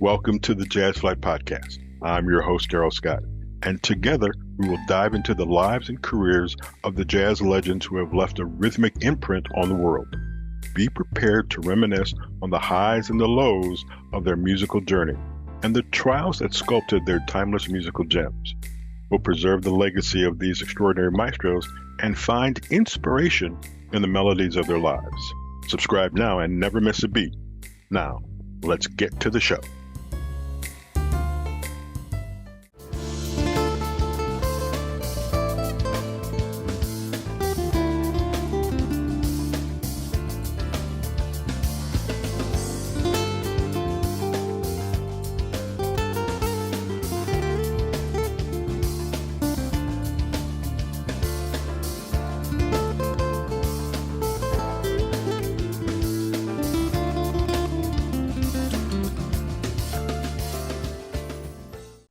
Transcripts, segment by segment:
Welcome to the Jazz Flyte Podcast. I'm your host, Darrell Scott, and together we will dive into the lives and careers of the jazz legends who have left a rhythmic imprint on the world. Be prepared to reminisce on the highs and the lows of their musical journey and the trials that sculpted their timeless musical gems. We'll preserve the legacy of these extraordinary maestros and find inspiration in the melodies of their lives. Subscribe now and never miss a beat. Now, let's get to the show.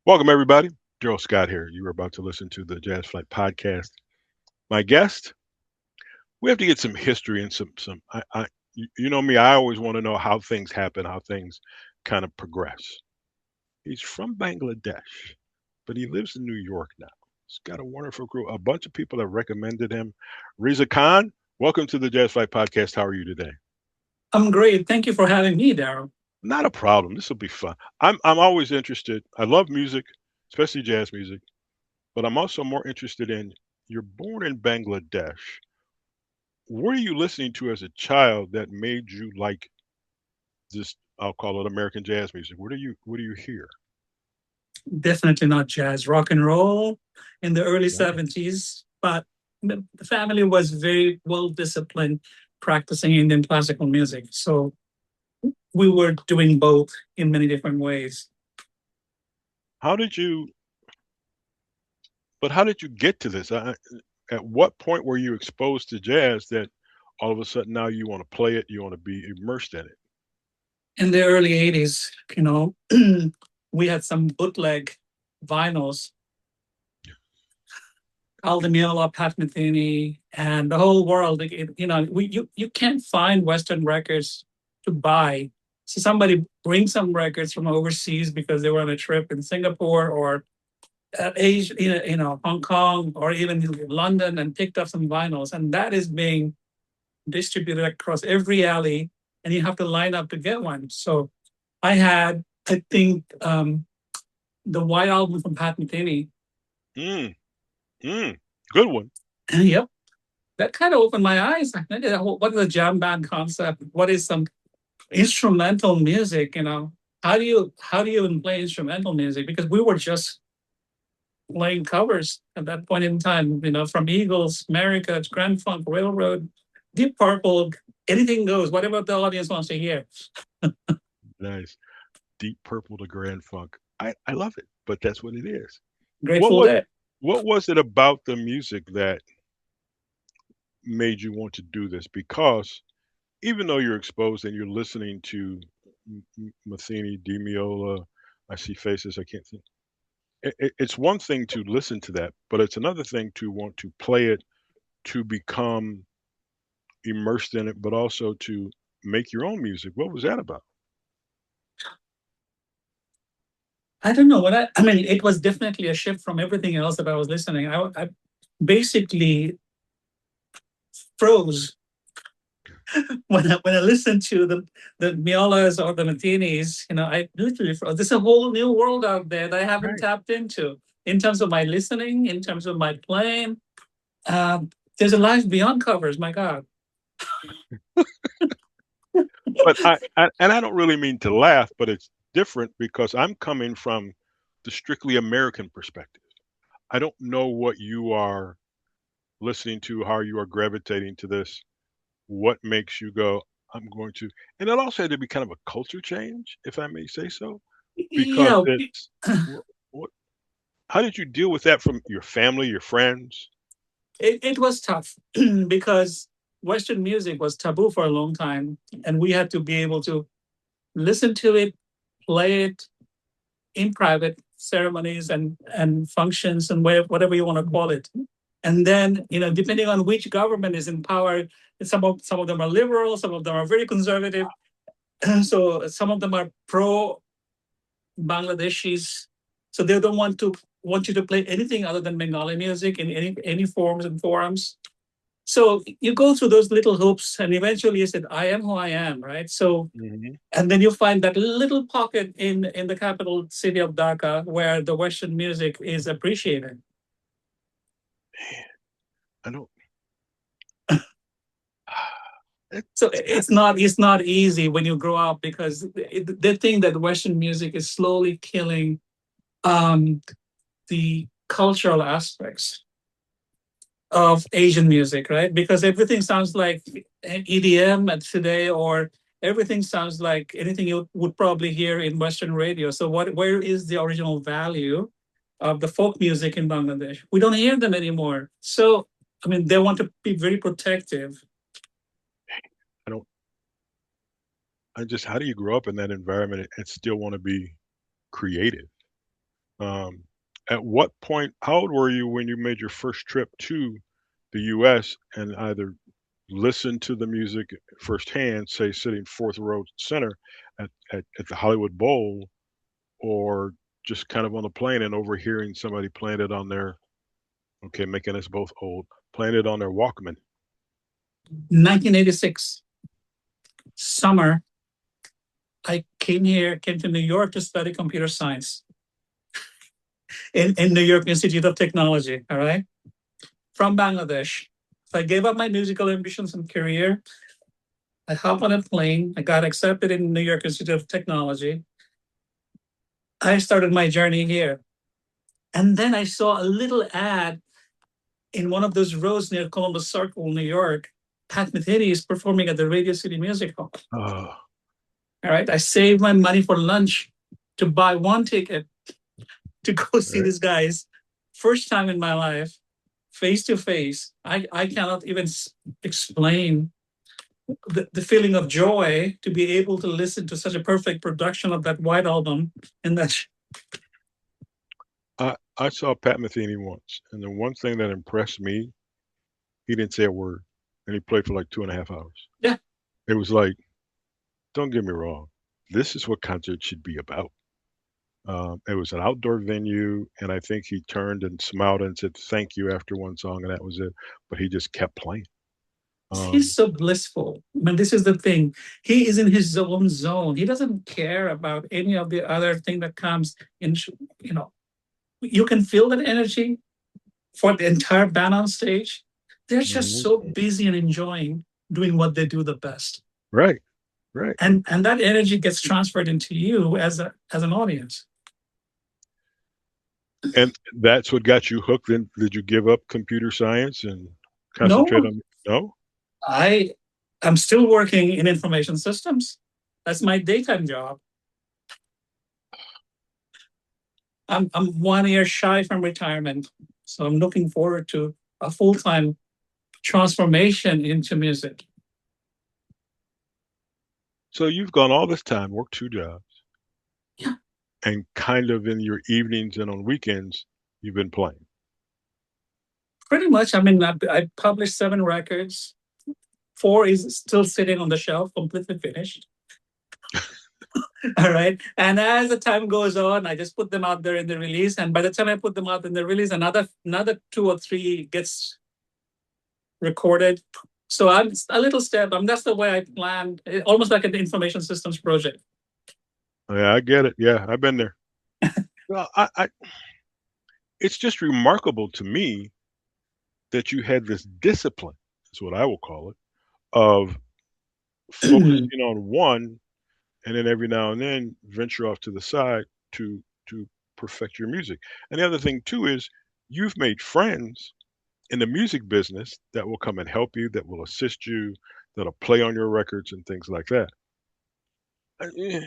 Welcome, everybody. Darrell Scott here. You are about to listen to the Jazz Flyte Podcast. My guest, we have to get some history and you know me, I always want to know how things happen, how things kind of progress. He's from Bangladesh, but he lives in New York now. He's got a wonderful crew. A bunch of people have recommended him. Reza Khan, welcome to the Jazz Flyte Podcast. How are you today? I'm great. Thank you for having me, Darrell. Not a problem. This will be fun. I'm always interested. I love music, especially jazz music, but I'm also more interested in, you're born in Bangladesh. What are you listening to as a child that made you like this, I'll call it American jazz music? What do you hear? Definitely not jazz, rock and roll in the early 70s, but the family was very well disciplined practicing Indian classical music. So we were doing both in many different ways. How did you get to this? At what point were you exposed to jazz that all of a sudden now you want to play it, you want to be immersed in it? In the early 80s, we had some bootleg vinyls called the Meola, Metheny, and the whole world. You can't find Western records to buy. So somebody brings some records from overseas because they were on a trip in Singapore or Asia, Hong Kong, or even London, and picked up some vinyls, and that is being distributed across every alley, and you have to line up to get one. So I had, I think, the White Album from Pat Metheny. Good one. Yep. That kind of opened my eyes. What is a jam band concept? What is some instrumental music? How do you even play instrumental music? Because we were just playing covers at that point in time, from Eagles, America, Grand Funk Railroad, Deep Purple, anything goes, whatever the audience wants to hear. Nice. Deep Purple to Grand Funk. I love it, but that's what it is. Grateful Dead. What was it about the music that made you want to do this? Because even though you're exposed and you're listening to Metheny, Meola, I see faces, I can't think. It's one thing to listen to that, but it's another thing to want to play it, to become immersed in it, but also to make your own music. What was that about? I don't know. It was definitely a shift from everything else that I was listening. I basically froze when I listened to the Meolas or the Methenys. I literally froze. There's a whole new world out there that I haven't tapped into in terms of my listening, in terms of my playing. There's a life beyond covers. My God. But I don't really mean to laugh, but it's different because I'm coming from the strictly American perspective. I don't know what you are listening to, how you are gravitating to this, what makes you go, I'm going to, and it also had to be kind of a culture change, if I may say so, because how did you deal with that from your family, your friends? It was tough because Western music was taboo for a long time, and we had to be able to listen to it, play it in private ceremonies and functions and whatever you want to call it. And then, depending on which government is in power, some of them are liberal, some of them are very conservative. So some of them are pro Bangladeshis. So they don't want you to play anything other than Bengali music in any forms and forums. So you go through those little hoops, and eventually you said, "I am who I am," right? So, Hmm. and then you find that little pocket in the capital city of Dhaka where the Western music is appreciated. I don't. So It's got to. it's not easy when you grow up because they think that Western music is slowly killing um, the cultural aspects of Asian music, right? Because everything sounds like EDM at today, or everything sounds like anything you would probably hear in Western radio. So where is the original value of the folk music in Bangladesh? We don't hear them anymore. So I mean, they want to be very protective. I don't. I just. How do you grow up in that environment and still want to be creative? Um, at what point? How old were you when you made your first trip to the U.S. and either listen to the music firsthand, say sitting fourth row center at the Hollywood Bowl, or just kind of on the plane and overhearing somebody playing it on their, okay, making us both old, playing it on their Walkman. 1986 summer, I came to New York to study computer science in New York Institute of Technology. All right, from Bangladesh. So I gave up my musical ambitions and career. I hopped on a plane. I got accepted in New York Institute of Technology. I started my journey here. And then I saw a little ad in one of those roads near Columbus Circle, New York. Pat Metheny is performing at the Radio City Music Hall. Oh, All right. I saved my money for lunch to buy one ticket to go see right. these guys. First time in my life, face to face. I cannot even explain the feeling of joy to be able to listen to such a perfect production of that White Album. And that, I saw Pat Metheny once, and the one thing that impressed me, he didn't say a word, and he played for like 2.5 hours. yeah, It was like, don't get me wrong, this is what concerts should be about. It was an outdoor venue, and I think he turned and smiled and said thank you after one song, and that was it. But he just kept playing. he's Um, so blissful. I mean, this is the thing. He is in his own zone. He doesn't care about any of the other thing that comes in, you know, you can feel that energy for the entire band on stage. They're just mhm. so busy and enjoying doing what they do the best. Right, right. And that energy gets transferred into you as an audience. And that's what got you hooked. Then did you give up computer science and concentrate No, on? No. I am still working in information systems. That's my daytime job. I'm 1 year shy from retirement. So I'm looking forward to a full-time transformation into music. So you've gone all this time, worked two jobs, Yeah, and kind of in your evenings and on weekends, you've been playing. pretty much. I mean, I published 7 records. 4 is still sitting on the shelf, completely finished. All right. And as the time goes on, I just put them out there in the release. And by the time I put them out in the release, another 2 or 3 gets recorded. So I'm a little step. That's the way I planned, almost like an information systems project. Yeah, I get it. Yeah, I've been there. Well, it's just remarkable to me that you had this discipline, is what I will call it, of focusing on one and then every now and then venture off to the side to perfect your music. And the other thing too is you've made friends in the music business that will come and help you, that will assist you, that'll play on your records and things like that. Eh,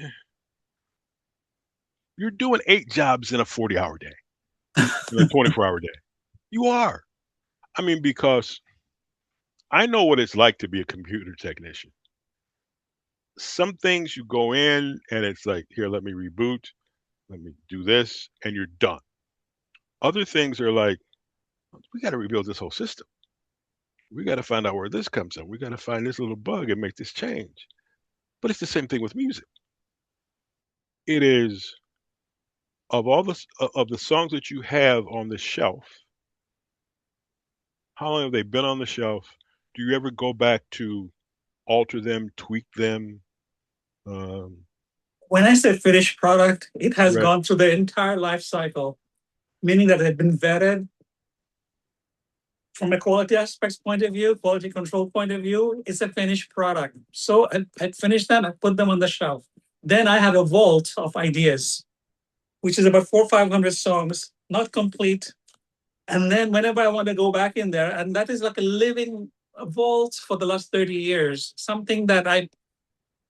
You're doing 8 jobs in a 40-hour day, in a 24-hour day. You are. I mean, because I know what it's like to be a computer technician. Some things you go in and it's like, here, let me reboot, let me do this, and you're done. Other things are like, we got to rebuild this whole system. We got to find out where this comes in. We got to find this little bug and make this change. But it's the same thing with music. It is of all of the songs that you have on the shelf, how long have they been on the shelf? Do you ever go back to alter them, tweak them? Um, When I say finished product, it has right, gone through the entire life cycle, meaning that it had been vetted from a quality aspects point of view, quality control point of view. It's a finished product. So I'd finished them, I put them on the shelf. Then I have a vault of ideas, which is about 400 or 500 songs, not complete. And then whenever I want to go back in there, and that is like a living vault for the last 30 years, something that I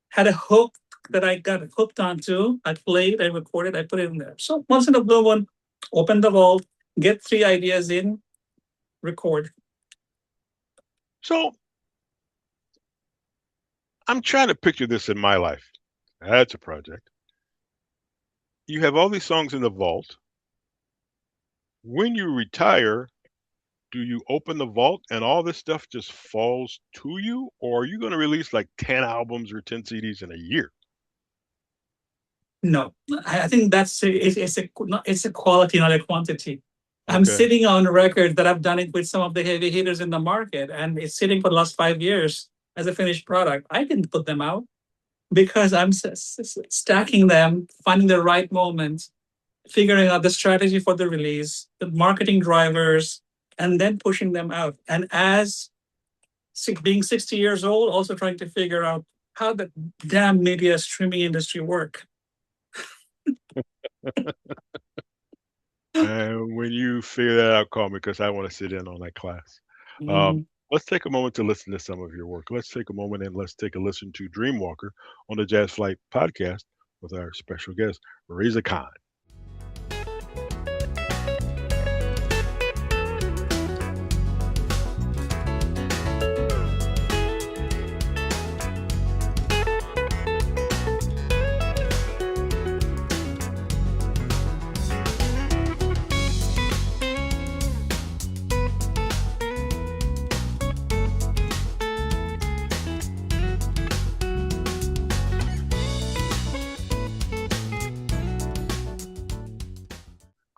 had a hook that I got hooked onto. I played, I recorded, I put it in there. So once in a blue one, open the vault, get 3 ideas in, record. so I'm trying to picture this in my life. That's a project. You have all these songs in the vault. When you retire, do you open the vault and all this stuff just falls to you, or are you going to release like 10 albums or 10 CDs in a year? No, I think it's a quality, not a quantity. I'm Okay. sitting on a record that I've done it with some of the heavy hitters in the market, and it's sitting for the last 5 years as a finished product. I didn't put them out because I'm stacking them, finding the right moment, figuring out the strategy for the release, the marketing drivers, and then pushing them out. And as being 60 years old, also trying to figure out how the damn media streaming industry work. And when you figure that out, call me because I want to sit in on that class. Mm-hmm. Let's take a moment to listen to some of your work. Let's take a moment and let's take a listen to Dreamwalker on the Jazz Flight podcast with our special guest, Reza Khan.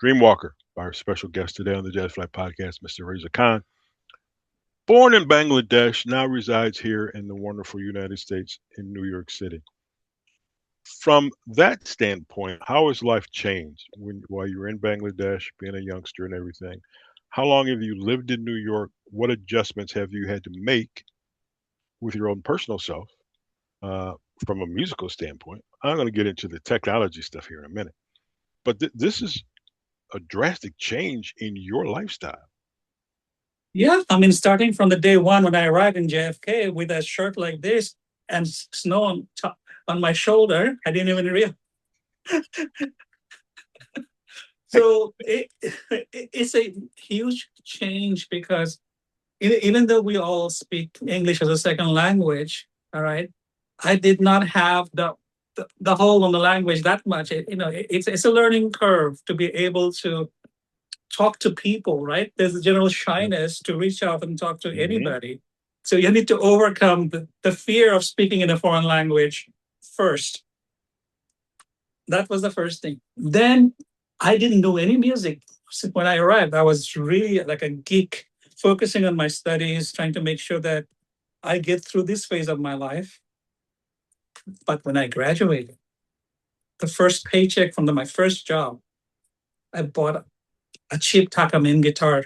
Dreamwalker, our special guest today on the Jazz Flight podcast, Mr. Reza Khan. Born in Bangladesh, now resides here in the wonderful United States in New York City. From that standpoint, how has life changed while you were in Bangladesh, being a youngster and everything? How long have you lived in New York? What adjustments have you had to make with your own personal self uh, from a musical standpoint? I'm going to get into the technology stuff here in a minute. But this is a drastic change in your lifestyle. Yeah, I mean, starting from the day one when I arrived in JFK with a shirt like this and snow on my shoulder, I didn't even realize. So it's a huge change because even though we all speak English as a second language, all right, I did not have the hold on the language that much. It's a learning curve to be able to talk to people, right? There's a general shyness to reach out and talk to Mm-hmm. anybody. So you need to overcome the fear of speaking in a foreign language first. That was the first thing. Then I didn't do any music when I arrived. I was really like a geek, focusing on my studies, trying to make sure that I get through this phase of my life. But when I graduated, the first paycheck from my first job, I bought a cheap Takamin guitar.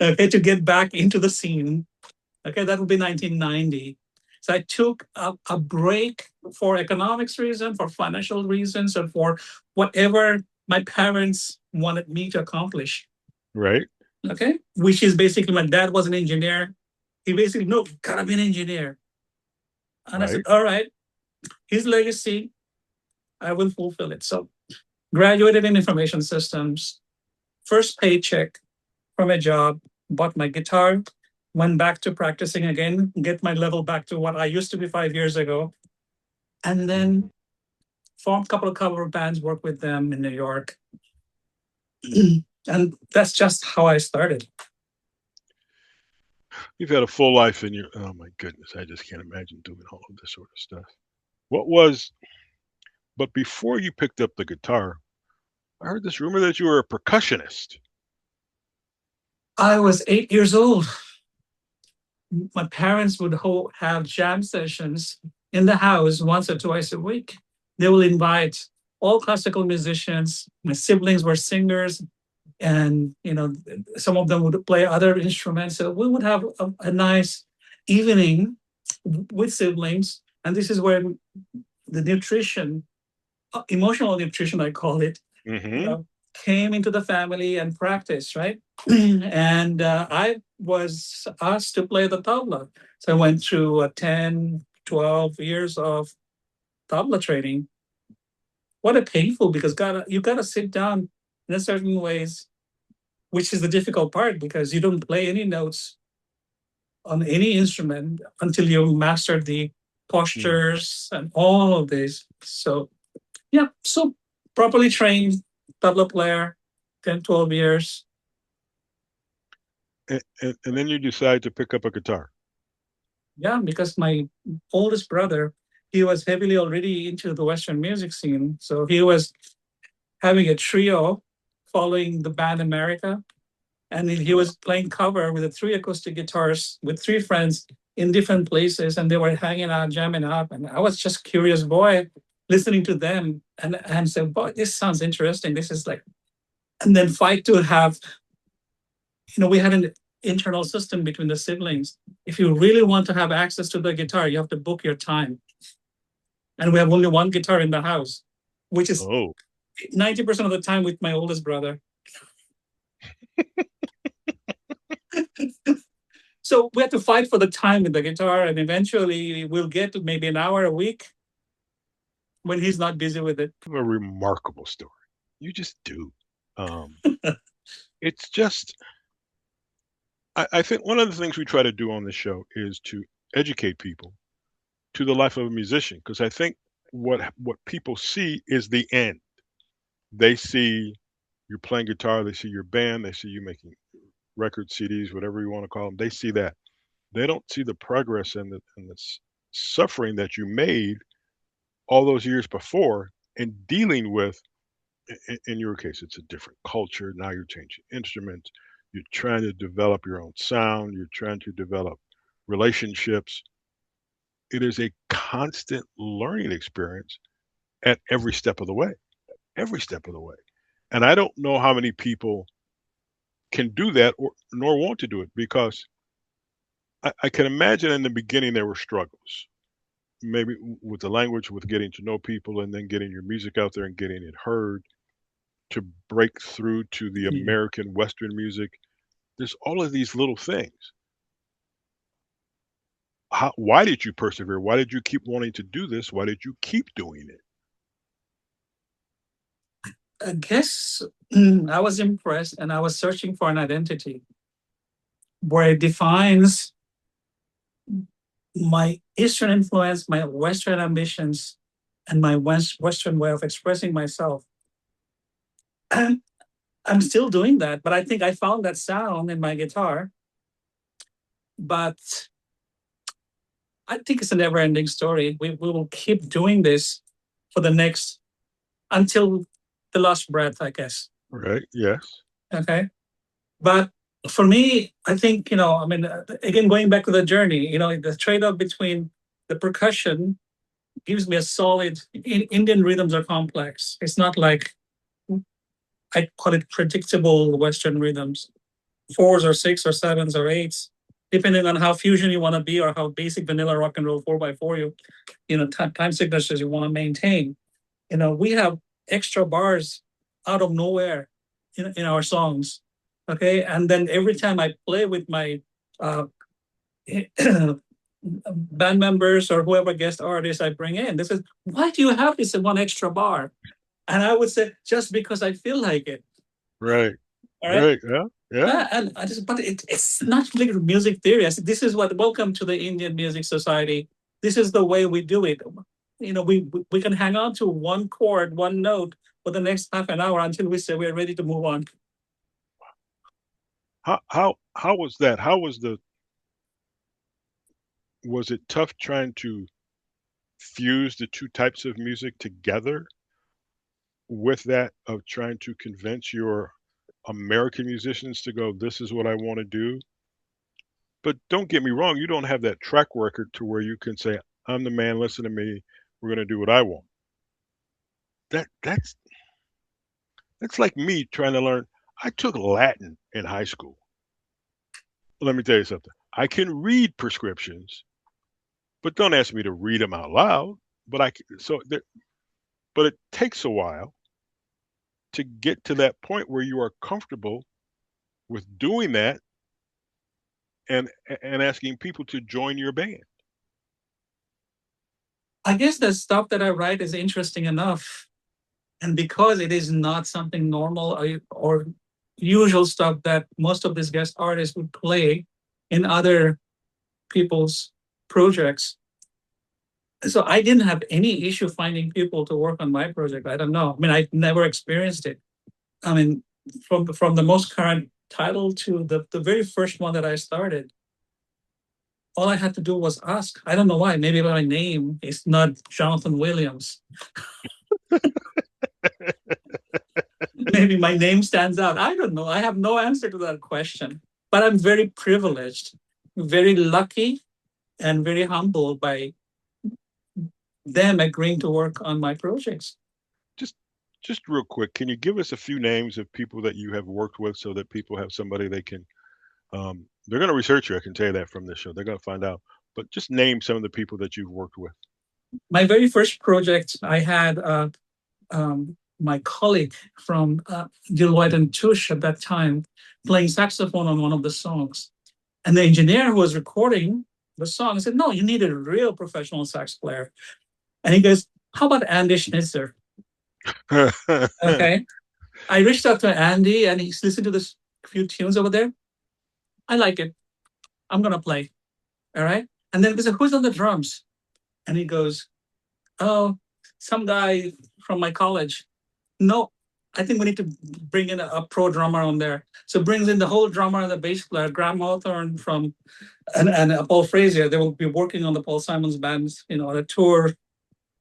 Okay, to get back into the scene. Okay, that would be 1990. So I took a break for economics reasons, for financial reasons, and for whatever my parents wanted me to accomplish. Right. Okay, which is basically my dad was an engineer. He basically, no, gotta be an engineer. And I said, Right. all right, his legacy, I will fulfill it. So graduated in information systems, first paycheck from a job, bought my guitar, went back to practicing again, get my level back to what I used to be 5 years ago, and then formed a couple of cover bands, worked with them in New York. And that's just how I started. You've had a full life in your, oh my goodness, I just can't imagine doing all of this sort of stuff. What was, But before you picked up the guitar, I heard this rumor that you were a percussionist. I was 8 years old. My parents would have jam sessions in the house once or twice a week. They will invite all classical musicians. My siblings were singers, and some of them would play other instruments. So we would have a nice evening with siblings, and this is where the nutrition, emotional nutrition, I call it, you Mm-hmm. know, came into the family and practice, right? And I was asked to play the tabla. So I went through 10, 12 years of tabla training. What a painful, because you gotta sit down in a certain ways, which is the difficult part because you don't play any notes on any instrument until you master the Mm. postures and all of this. So yeah, so properly trained tabla player, 10, 12 years. And then you decide to pick up a guitar. Yeah, because my oldest brother, he was heavily already into the Western music scene. So he was having a trio following the band America. And he Uh, was playing cover with the three acoustic guitars with three friends in different places. And they were hanging out, jamming up. And I was just curious boy listening to them and said, boy, this sounds interesting. This is like, and then fight to have, we had an internal system between the siblings. If you really want to have access to the guitar, you have to book your time. And we have only one guitar in the house, which is oh, 90% of the time with my oldest brother. So we had to fight for the time with the guitar, and eventually we'll get to maybe an hour a week when he's not busy with it. a remarkable story. You just do. Um, it's just, I think one of the things we try to do on this show is to educate people to the life of a musician, because I think what people see is the end. They see you playing guitar, they see your band, they see you making record CDs, whatever you want to call them. They see that. They don't see the progress and the suffering that you made all those years before in dealing with. In your case, it's a different culture. Now you're changing instruments. You're trying to develop your own sound. You're trying to develop relationships. It is a constant learning experience at every step of the way, every step of the way. And I don't know how many people can do that or nor want to do it, because I can imagine in the beginning there were struggles, maybe with the language, with getting to know people, and then getting your music out there and getting it heard, to break through to the Yeah. American Western music. There's all of these little things. Why did you persevere? Why did you keep wanting to do this? Why did you keep doing it? I guess I was impressed and I was searching for an identity where it defines my Eastern influence, my Western ambitions, and my Western way of expressing myself. And I'm still doing that, but I think I found that sound in my guitar. But I think it's a never ending story. We will keep doing this for the next, until the last breath, I guess. Right? Yes. Okay. But for me, I think, I mean, again, going back to the journey, the trade off between the percussion gives me a solid, Indian rhythms are complex. It's not like, I call it predictable Western rhythms, fours or six or sevens or eights, depending on how fusion you want to be or how basic vanilla rock and roll 4x4 time signatures you want to maintain. We have extra bars out of nowhere in our songs. Okay. And then every time I play with my uh, band members or whoever guest artists I bring in, this is, why do you have this one extra bar? And I would say, just because I feel like it. Right. All right. Right. Yeah. Yeah. And I just, but it's not like music theory. I said, this is what, welcome to the Indian Music Society. This is the way we do it. We can hang on to one chord, one note for the next half an hour until we say we're ready to move on. How was that? How was it tough trying to fuse the two types of music together with that of trying to convince your American musicians to go, this is what I want to do. But don't get me wrong, you don't have that track record to where you can say, I'm the man, listen to me, we're going to do what I want. That's like me trying to learn. I took Latin in high school. Let me tell you something. I can read prescriptions, but don't ask me to read them out loud. But but it takes a while to get to that point where you are comfortable with doing that and asking people to join your band. I guess the stuff that I write is interesting enough. And because it is not something normal or usual stuff that most of these guest artists would play in other people's projects. So I didn't have any issue finding people to work on my project. I don't know. I mean, I never experienced it. I mean, from the most current title to the very first one that I started, all I had to do was ask. I don't know why. Maybe my name is not Jonathan Williams. Maybe my name stands out. I don't know. I have no answer to that question. But I'm very privileged, very lucky, and very humbled by them agreeing to work on my projects. Just real quick, can you give us a few names of people that you have worked with so that people have somebody they can, they're going to research you, I can tell you that from this show. They're going to find out. But just name some of the people that you've worked with. My very first project, I had my colleague from Deloitte and Touche at that time playing saxophone on one of the songs. And the engineer who was recording the song said, no, you need a real professional sax player. And he goes, how about Andy Schnitzer? Okay. I reached out to Andy and he's listened to this few tunes over there. I like it. I'm going to play. All right. And then he said, who's on the drums? And he goes, oh, some guy from my college. No, I think we need to bring in a pro drummer on there. So brings in the whole drummer and the bass player, Graham Hawthorne and Paul Frazier. They will be working on the Paul Simons bands, on a tour.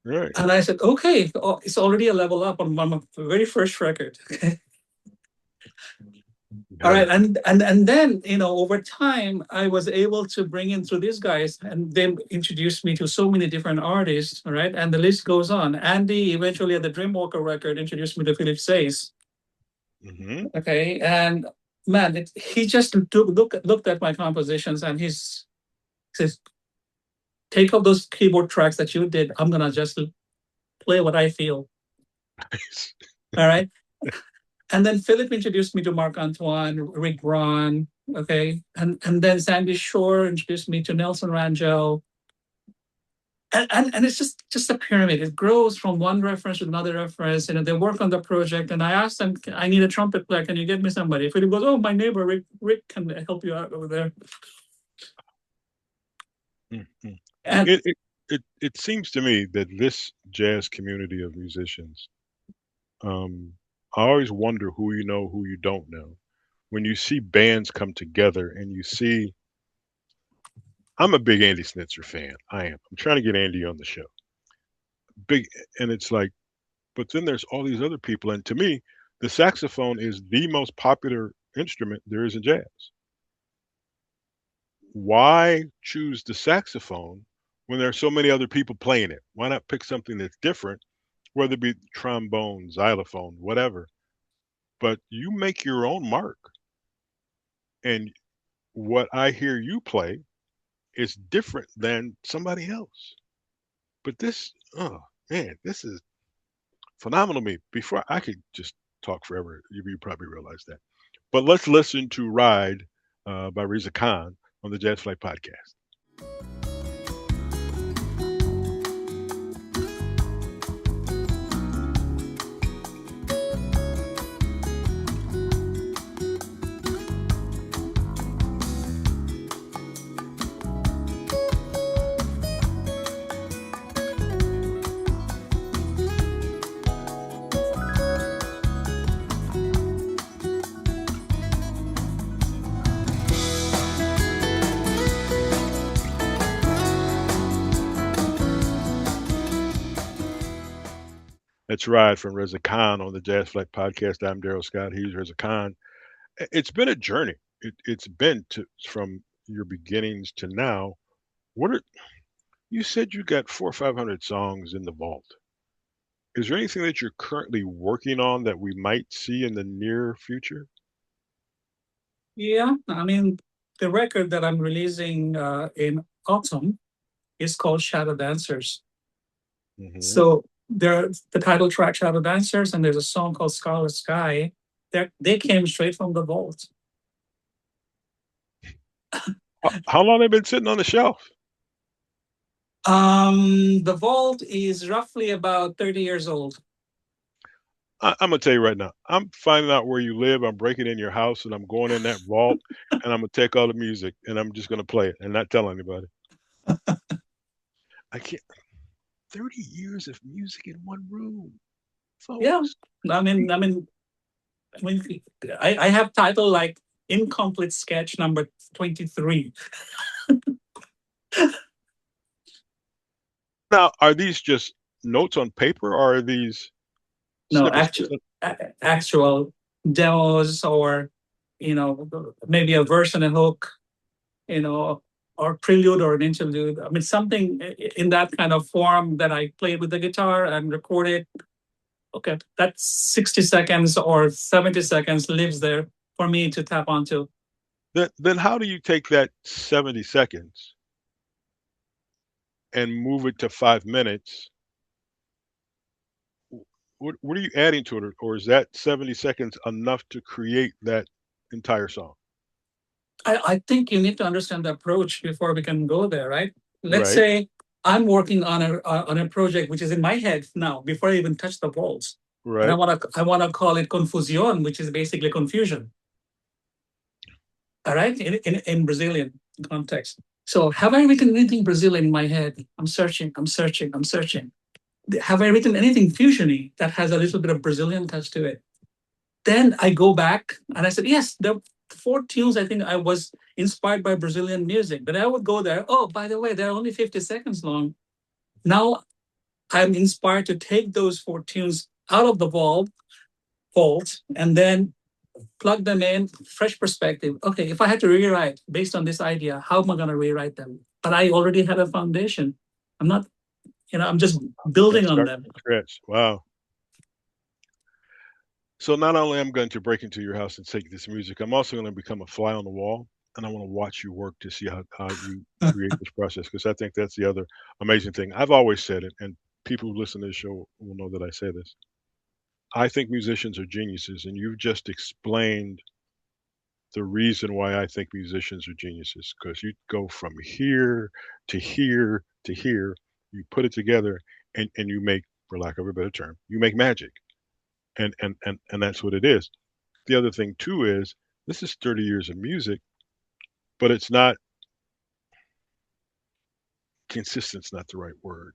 Right. And I said, okay, it's already a level up on my very first record. All right. And then, over time, I was able to bring in through these guys and they introduced me to so many different artists. All right. And the list goes on. Andy eventually at the Dreamwalker record introduced me to Philip Sayce. Mm-hmm. Okay. And man, he just looked at my compositions and he says, take up those keyboard tracks that you did. I'm going to just play what I feel. Nice. All right. And then Philip introduced me to Marc Antoine, Rick Braun, okay? And then Sandy Shore introduced me to Nelson Rangel. And it's just a pyramid. It grows from one reference to another reference. They work on the project. And I asked them, I need a trumpet player. Can you get me somebody? Philip goes, oh, my neighbor, Rick can help you out over there. Mm-hmm. And it seems to me that this jazz community of musicians, I always wonder who you know, who you don't know. When you see bands come together and you see, I'm a big Andy Schnitzer fan. I am. I'm trying to get Andy on the show. And it's like, but then there's all these other people. And to me, the saxophone is the most popular instrument there is in jazz. Why choose the saxophone when there are so many other people playing it? Why not pick something that's different, whether it be trombone, xylophone, whatever? But you make your own mark. And what I hear you play is different than somebody else. But this, oh man, this is phenomenal to me. Before I could just talk forever, you probably realize that. But let's listen to Ride by Reza Khan on the Jazz Flyte Podcast. Let's Ride from Reza Khan on the Jazz Flyte Podcast. I'm Darrell Scott. He's Reza Khan. It's been a journey. It's been from your beginnings to now. What are you said you got 400 or 500 songs in the vault? Is there anything that you're currently working on that we might see in the near future? Yeah, I mean, the record that I'm releasing in autumn is called Shadow Dancers. Hmm. So there's the title track Shadow Dancers, and there's a song called Scarlet Sky. They came straight from the vault. How long have they been sitting on the shelf? The vault is roughly about 30 years old. I'm gonna tell you right now. I'm finding out where you live. I'm breaking in your house, and I'm going in that vault, and I'm gonna take all the music, and I'm just gonna play it and not tell anybody. I can't. 30 years of music in one room, Yeah, folks. I mean, I mean, I mean, I have title like Incomplete Sketch number 23. Now, are these just notes on paper, or are these No, snippets? actual demos, or maybe a verse and a hook, or prelude or an interlude. I mean, something in that kind of form that I played with the guitar and recorded. Okay, that 60 seconds or 70 seconds lives there for me to tap onto. Then how do you take that 70 seconds and move it to 5 minutes? What are you adding to it, or is that 70 seconds enough to create that entire song? I think you need to understand the approach before we can go there, right? Let's Right, say I'm working on a project which is in my head now before I even touch the walls, and right. I want to call it confusion, which is basically confusion. All right, in Brazilian context. So have I written anything Brazilian in my head? I'm searching, I'm searching, I'm searching. Have I written anything fusiony that has a little bit of Brazilian touch to it? Then I go back and I said, yes, the four tunes, I think I was inspired by Brazilian music. But I would go there. Oh, by the way, they're only 50 seconds long. Now I'm inspired to take those four tunes out of the vault and then plug them in, fresh perspective. Okay, if I had to rewrite based on this idea, how am I going to rewrite them? But I already had a foundation. I'm not, I'm just And building on start them. from scratch. Wow. So not only am I going to break into your house and take this music, I'm also going to become a fly on the wall, and I want to watch you work to see how you create this process, because I think that's the other amazing thing. I've always said it, and people who listen to this show will know that I say this. I think musicians are geniuses, and you've just explained the reason why I think musicians are geniuses, because you go from here to here to here, you put it together, and you make, for lack of a better term, you make magic. And that's what it is. The other thing too is this is 30 years of music, but it's not consistent's not the right word,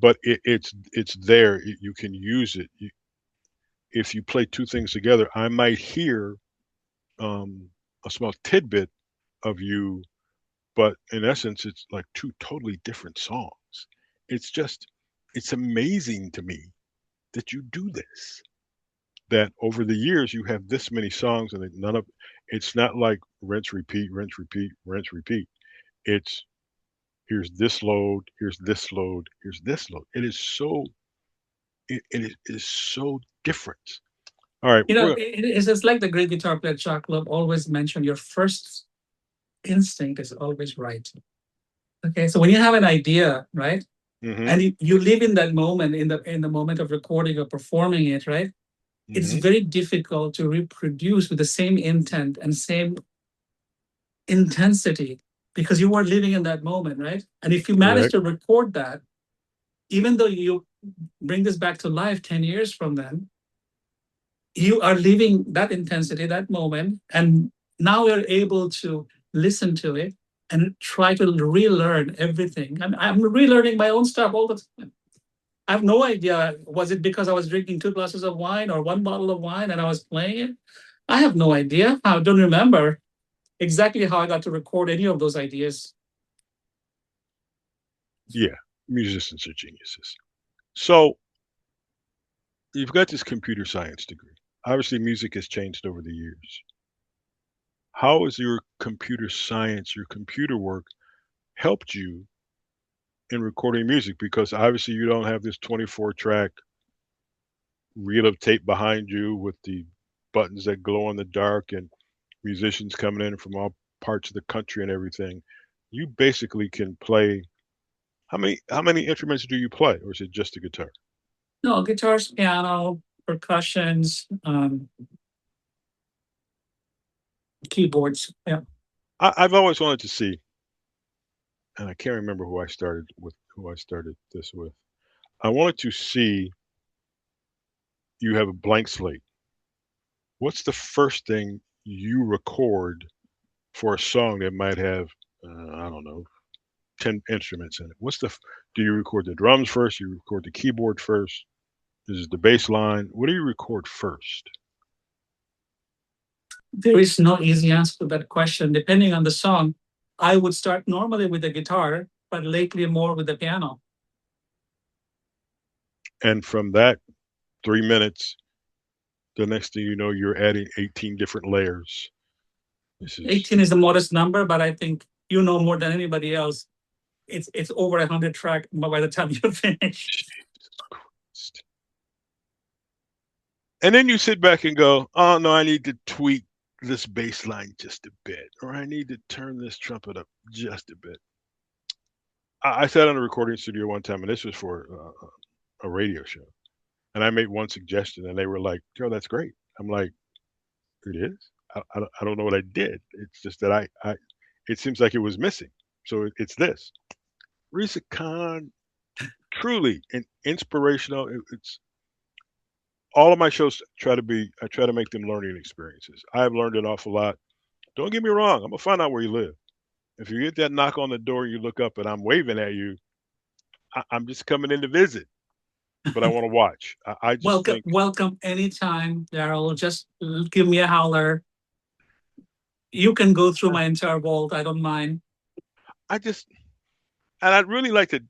but it's there. You can use it. If you play two things together, I might hear a small tidbit of you, but in essence, it's like two totally different songs. It's just it's amazing to me that you do this. That over the years you have this many songs, and none of it's not like rinse, repeat, rinse, repeat, rinse, repeat. It's here's this load, here's this load, here's this load. It is so different. All right, It's just like the great guitar player Chuck Love always mentioned, your first instinct is always right. Okay, so when you have an idea, right, mm-hmm, and you live in that moment, in the moment of recording or performing it, right, it's mm-hmm, very difficult to reproduce with the same intent and same intensity because you were living in that moment, right? And if you manage correct. to record that, even though you bring this back to life 10 years from then, you are living that intensity, that moment, and now you're able to listen to it and try to relearn everything. I'm relearning my own stuff all the time. I have no idea. Was it because I was drinking 2 glasses of wine or one bottle of wine and I was playing it? I have no idea. I don't remember exactly how I got to record any of those ideas. Yeah, musicians are geniuses. So you've got this computer science degree. Obviously, music has changed over the years. How has your computer science, your computer work, helped you in recording music? Because obviously, you don't have this 24 track reel of tape behind you with the buttons that glow in the dark and musicians coming in from all parts of the country and everything. You basically can play. How many instruments do you play, or is it just the guitar? No, guitars, piano, percussions, keyboards. Yeah. I've always wanted to see, and I can't remember who I started this with. I wanted to see you have a blank slate. What's the first thing you record for a song that might have, I don't know, 10 instruments in it? Do you record the drums first? You record the keyboard first? Is it the bass line? What do you record first? There is no easy answer to that question. Depending on the song, I would start normally with the guitar, but lately more with the piano. And from that 3 minutes, the next thing you know, you're adding 18 different layers. 18 is the modest number, but I think you know more than anybody else. It's over 100 track by the time you finish. Jesus Christ. And then you sit back and go, oh no, I need to tweak this bass line just a bit, or I need to turn this trumpet up just a bit. I sat in a recording studio one time, and this was for a radio show, and I made one suggestion, and they were like, "Joe, that's great." I'm like, "It is. I don't know what I did. It's just that it seems like it was missing. So it's this." Reza Khan, truly inspirational. It's all of my shows I try to make them learning experiences. I've learned an awful lot. Don't get me wrong. I'm gonna find out where you live. If you get that knock on the door, you look up and I'm waving at you. I'm just coming in to visit, but I want to watch. I just Welcome, think welcome anytime, Darrell. Just give me a holler. You can go through my entire vault. I don't mind. I just and I'd really like to.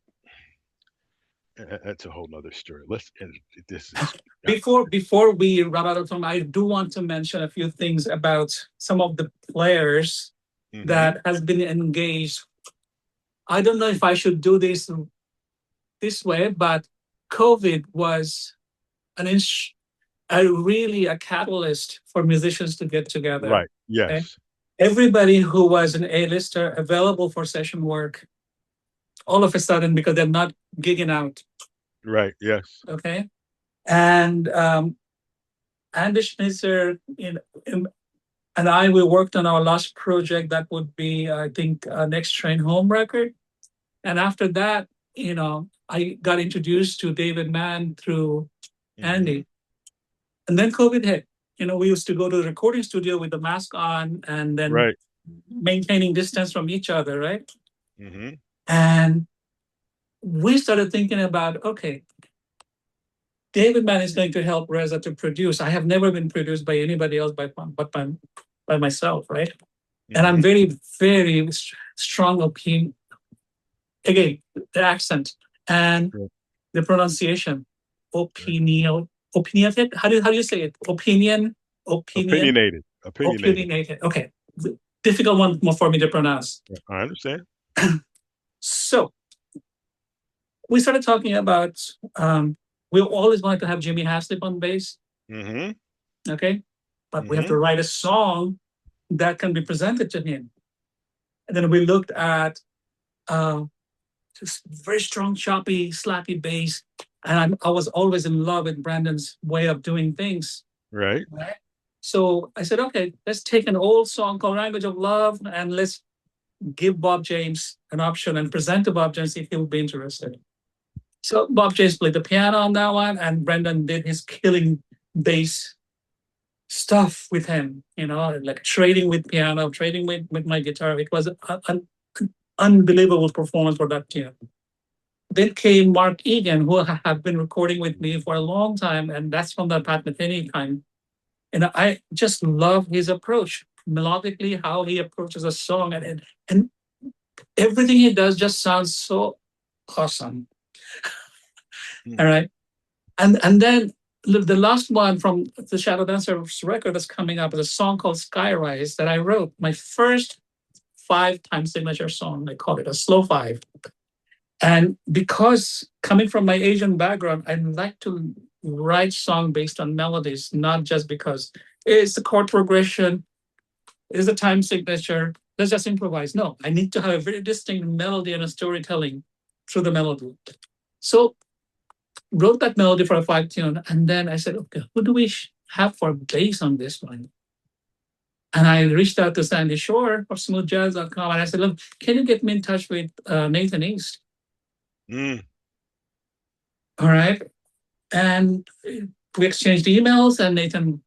That's a whole nother story. Let's end this. Is Before we wrap out of time, I do want to mention a few things about some of the players hmm that has been engaged. I don't know if I should do this way, but COVID was an really a catalyst for musicians to get together. right. Okay? Yes. Everybody who was an A-lister available for session work, all of a sudden, because they're not gigging out. Right. Yes. Okay. And Andy Schnitzer and I, we worked on our last project that would be, I think, Next Train Home record. And after that, I got introduced to David Mann through hmm Andy. And then COVID hit. We used to go to the recording studio with the mask on and then Right. maintaining distance from each other, right? hmm And we started thinking about, okay, David Mann is going to help Reza to produce. I have never been produced by anybody else but by myself, right? And I'm hmm very, very strong opinion. Again, the accent and the pronunciation. Opinionated. How do you say it? Opinion, Opinionated. Opinionated. opinionated. Okay, difficult one for me to pronounce. I understand. So we started talking about. We always wanted to have Jimmy Haslip on bass. hmm Okay, but we have to hmm write a song that can be presented to him. And then we looked at just very strong, choppy, slappy bass. And I was always in love with Brandon's way of doing things. Right. Right. So I said, okay, let's take an old song called Language of Love and let's give Bob James an option and present to Bob James if he would be interested. So Bob James played the piano on that one, and Brendan did his killing bass stuff with him, like trading with piano, trading with my guitar. It was an unbelievable performance for that tune. Then came Mark Egan, who have been recording with me for a long time, and that's from the Pat Metheny time. And I just love his approach, melodically, how he approaches a song, and everything he does just sounds so awesome. Mm. All right. And then the last one from the Shadow Dancers record that's coming up is a song called Skyrise that I wrote. My first 5-time signature song. I call it a slow 5. And because coming from my Asian background, I like to write song based on melodies, not just because it's the chord progression, is the time signature. Let's just improvise. No, I need to have a very distinct melody and a storytelling through the melody. So wrote that melody for a 5 tune, and then I said, okay, who do we have for bass on this one? And I reached out to Sandy Shore of smoothjazz.com, and I said, look, can you get me in touch with Nathan East? Mm. All right. And we exchanged emails, and Nathan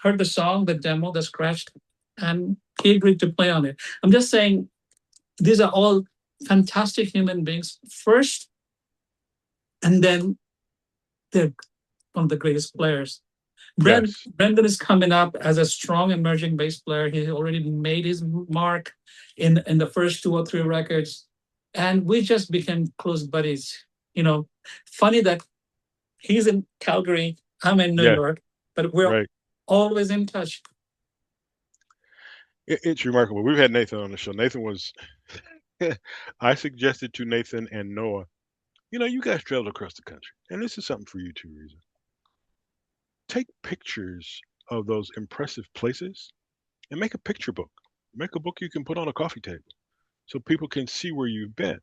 heard the song, the demo, the scratch, and he agreed to play on it. I'm just saying, these are all fantastic human beings first, and then they're one of the greatest players. Yes. Brendan is coming up as a strong emerging bass player. He already made his mark in the first 2 or 3 records, and we just became close buddies. You know, funny that he's in Calgary, I'm in New York, but we're always in touch. It's remarkable. We've had Nathan on the show. Nathan was, I suggested to Nathan and Noah, you know, you guys traveled across the country, and this is something for you too, Reza. Take pictures of those impressive places and make a picture book. Make a book you can put on a coffee table so people can see where you've been.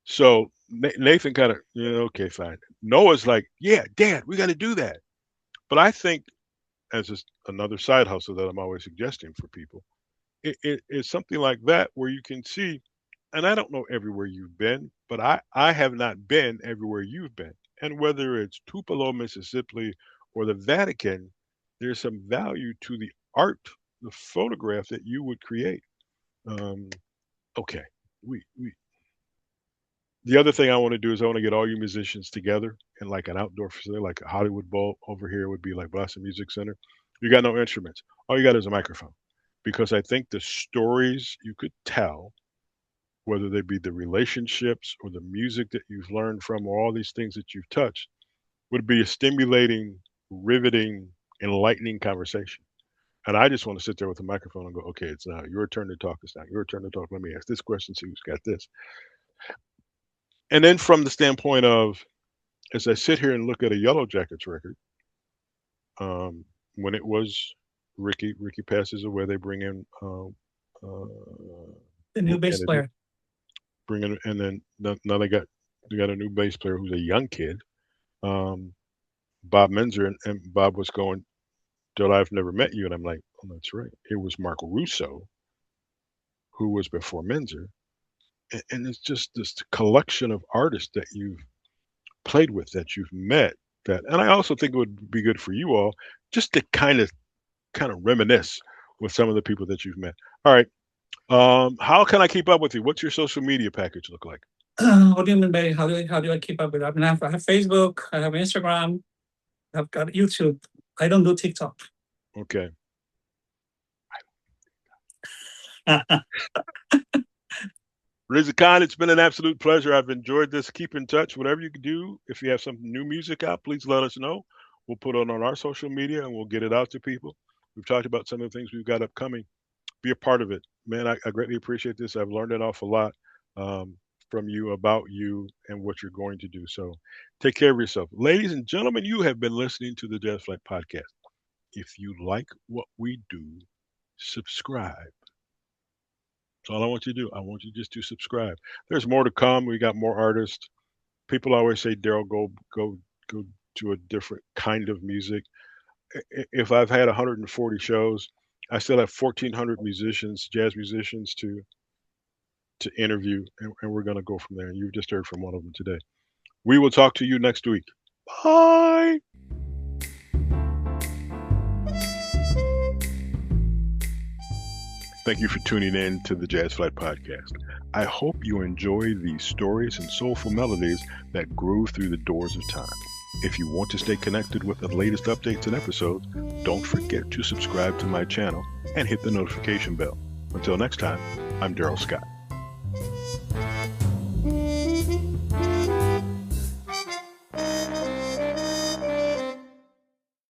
So Nathan kind of, okay, fine. Noah's like, yeah, Dad, we got to do that. But I think, as just another side hustle that I'm always suggesting for people, it's something like that where you can see, and I don't know everywhere you've been, but I have not been everywhere you've been. And whether it's Tupelo, Mississippi, or the Vatican, there's some value to the art, the photograph that you would create. Okay, the other thing I want to do is I want to get all you musicians together in like an outdoor facility, like a Hollywood Bowl. Over here would be like Boston Music Center. You got no instruments. All you got is a microphone. Because I think the stories you could tell, whether they be the relationships or the music that you've learned from, or all these things that you've touched, would be a stimulating, riveting, enlightening conversation. And I just want to sit there with a microphone and go, okay, it's now your turn to talk. It's now your turn to talk. Let me ask this question, see who's got this. And then from the standpoint of, as I sit here and look at a Yellow Jackets record, when it was Ricky passes away, they bring in the new bass player. Bring in, and then now they got a new bass player who's a young kid, Bob Menzer, and Bob was going, "Till I've never met you," and I'm like, "Oh, that's right. It was Mark Russo, who was before Menzer." And it's just this collection of artists that you've played with, that you've met, and I also think it would be good for you all just to kind of reminisce with some of the people that you've met. All right. How can I keep up with you? What's your social media package look like? What do you mean by how do I keep up with it? I mean, I have Facebook, I have Instagram, I've got YouTube. I don't do TikTok. Okay. Reza Khan, it's been an absolute pleasure. I've enjoyed this. Keep in touch. Whatever you can do, if you have some new music out, please let us know. We'll put it on our social media and we'll get it out to people. We've talked about some of the things we've got upcoming. Be a part of it. Man, I greatly appreciate this. I've learned an awful lot from you, about you, and what you're going to do. So take care of yourself. Ladies and gentlemen, you have been listening to the Jazz Flyte Podcast. If you like what we do, subscribe. That's all I want you to do. I want you just to subscribe. There's more to come. We got more artists. People always say, Darrell, go to a different kind of music. If I've had 140 shows, I still have 1,400 musicians, jazz musicians to interview, and we're going to go from there. And you've just heard from one of them today. We will talk to you next week. Bye. Thank you for tuning in to the Jazz Flyte Podcast. I hope you enjoy these stories and soulful melodies that groove through the doors of time. If you want to stay connected with the latest updates and episodes, don't forget to subscribe to my channel and hit the notification bell. Until next time, I'm Darrell Scott.